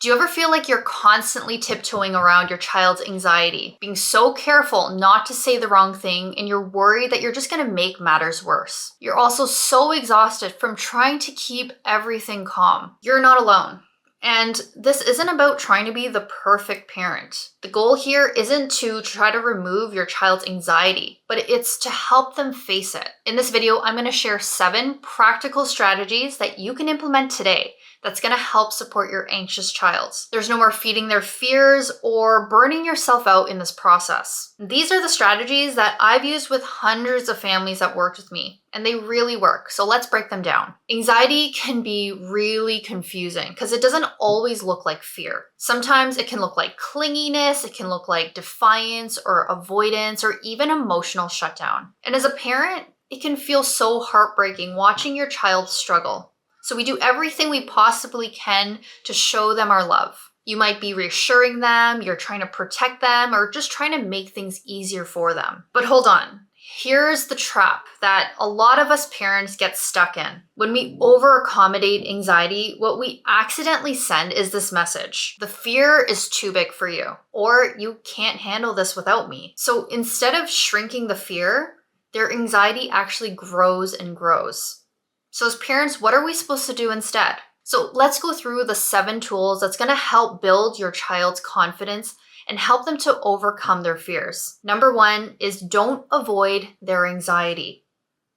Do you ever feel like you're constantly tiptoeing around your child's anxiety, being so careful not to say the wrong thing, and you're worried that you're just going to make matters worse? You're also so exhausted from trying to keep everything calm. You're not alone. And this isn't about trying to be the perfect parent. The goal here isn't to try to remove your child's anxiety, but it's to help them face it. In this video, I'm going to share 7 practical strategies that you can implement today that's going to help support your anxious child. There's no more feeding their fears or burning yourself out in this process. These are the strategies that I've used with hundreds of families that worked with me, and they really work. So let's break them down. Anxiety can be really confusing because it doesn't always look like fear. Sometimes it can look like clinginess, it can look like defiance or avoidance or even emotional shutdown. And as a parent, it can feel so heartbreaking watching your child struggle. So we do everything we possibly can to show them our love. You might be reassuring them, you're trying to protect them, or just trying to make things easier for them. But hold on. Here's the trap that a lot of us parents get stuck in. When we over-accommodate anxiety, what we accidentally send is this message: the fear is too big for you, or you can't handle this without me. So instead of shrinking the fear, their anxiety actually grows and grows. So as parents, what are we supposed to do instead? So let's go through the 7 tools that's going to help build your child's confidence and help them to overcome their fears. Number 1 is don't avoid their anxiety.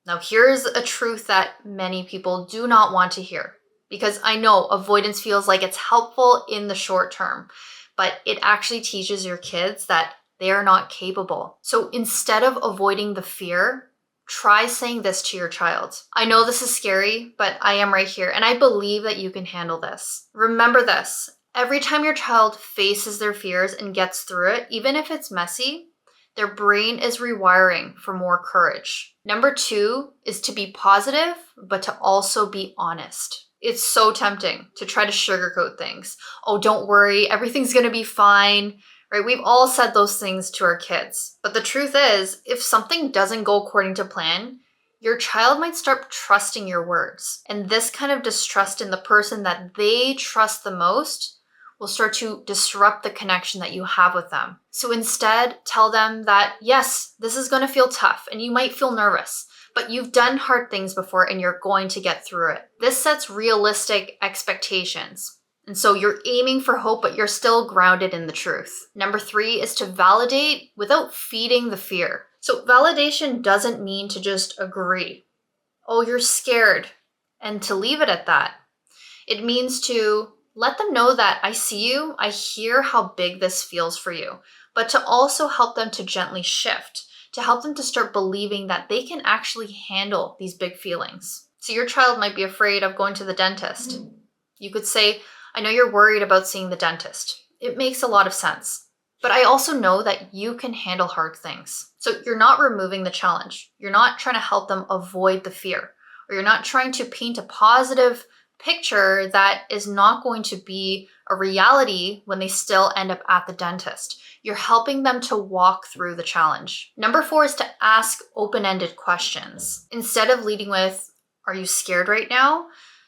Now here's a truth that many people do not want to hear, because I know avoidance feels like it's helpful in the short term, but it actually teaches your kids that they are not capable. So instead of avoiding the fear, try saying this to your child. I know this is scary, but I am right here, and I believe that you can handle this. Remember this: every time your child faces their fears and gets through it, even if it's messy, their brain is rewiring for more courage. Number 2 is to be positive, but to also be honest. It's so tempting to try to sugarcoat things. Oh, don't worry, everything's gonna be fine. Right? We've all said those things to our kids. But the truth is, if something doesn't go according to plan, your child might start trusting your words. And this kind of distrust in the person that they trust the most will start to disrupt the connection that you have with them. So instead, tell them that, yes, this is going to feel tough and you might feel nervous, but you've done hard things before and you're going to get through it. This sets realistic expectations. And so you're aiming for hope, but you're still grounded in the truth. Number 3 is to validate without feeding the fear. So validation doesn't mean to just agree. Oh, you're scared, and to leave it at that. It means to let them know that I see you, I hear how big this feels for you, but to also help them to gently shift, to help them to start believing that they can actually handle these big feelings. So your child might be afraid of going to the dentist. You could say, I know you're worried about seeing the dentist. It makes a lot of sense. But I also know that you can handle hard things. So you're not removing the challenge. You're not trying to help them avoid the fear, or you're not trying to paint a positive picture that is not going to be a reality when they still end up at the dentist. You're helping them to walk through the challenge. Number 4 is to ask open-ended questions. Instead of leading with, are you scared right now?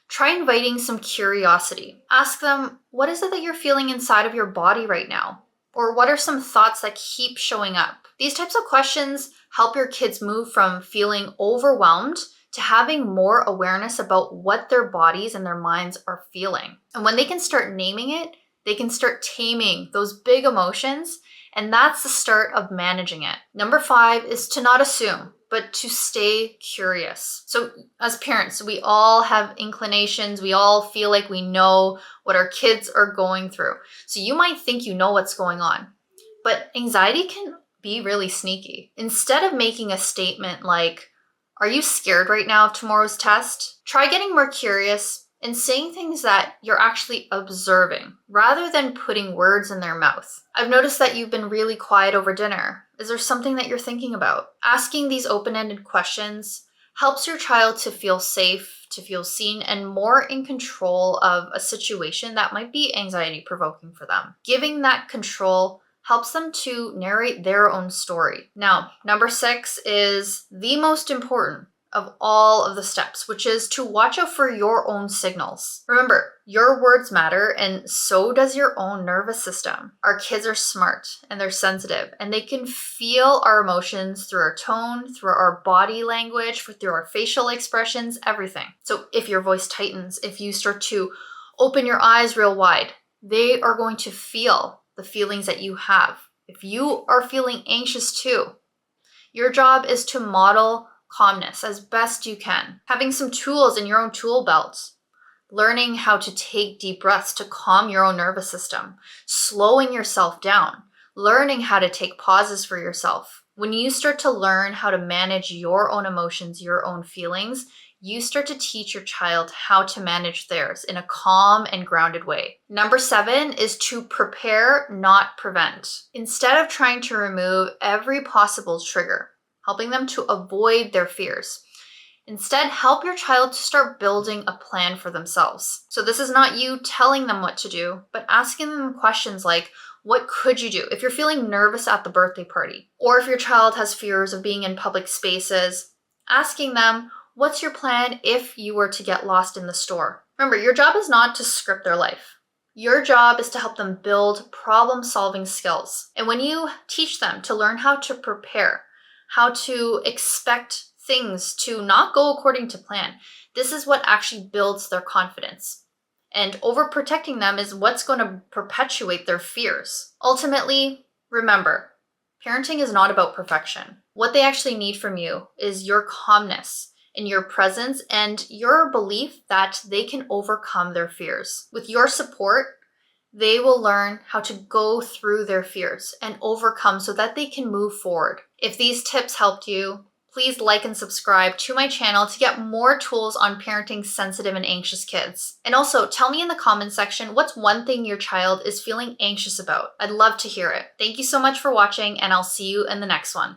Try inviting some curiosity. Ask them, what is it that you're feeling inside of your body right now? Or what are some thoughts that keep showing up? These types of questions help your kids move from feeling overwhelmed to having more awareness about what their bodies and their minds are feeling. And when they can start naming it, they can start taming those big emotions, and that's the start of managing it. Number 5 is to not assume, but to stay curious. So as parents, we all have inclinations. We all feel like we know what our kids are going through. So you might think you know what's going on, but anxiety can be really sneaky. Instead of making a statement like, are you scared right now of tomorrow's test? Try getting more curious and saying things that you're actually observing rather than putting words in their mouth. I've noticed that you've been really quiet over dinner. Is there something that you're thinking about? Asking these open-ended questions helps your child to feel safe, to feel seen, and more in control of a situation that might be anxiety-provoking for them. Giving that control helps them to narrate their own story. Now, number 6 is the most important of all of the steps, which is to watch out for your own signals. Remember, your words matter, and so does your own nervous system. Our kids are smart and they're sensitive, and they can feel our emotions through our tone, through our body language, through our facial expressions, everything. So if your voice tightens, if you start to open your eyes real wide, they are going to feel the feelings that you have. If you are feeling anxious too, your job is to model calmness as best you can. Having some tools in your own tool belt, learning how to take deep breaths to calm your own nervous system, slowing yourself down, learning how to take pauses for yourself. When you start to learn how to manage your own emotions, your own feelings, you start to teach your child how to manage theirs in a calm and grounded way. Number 7 is to prepare, not prevent. Instead of trying to remove every possible trigger, helping them to avoid their fears, instead, help your child to start building a plan for themselves. So this is not you telling them what to do, but asking them questions like, what could you do if you're feeling nervous at the birthday party? Or if your child has fears of being in public spaces, asking them, what's your plan if you were to get lost in the store? Remember, your job is not to script their life. Your job is to help them build problem-solving skills. And when you teach them to learn how to prepare, how to expect things to not go according to plan, this is what actually builds their confidence. And overprotecting them is what's going to perpetuate their fears. Ultimately, remember, parenting is not about perfection. What they actually need from you is your calmness and your presence and your belief that they can overcome their fears. With your support, they will learn how to go through their fears and overcome so that they can move forward. If these tips helped you, please like and subscribe to my channel to get more tools on parenting sensitive and anxious kids. And also, tell me in the comments section what's one thing your child is feeling anxious about. I'd love to hear it. Thank you so much for watching, and I'll see you in the next one.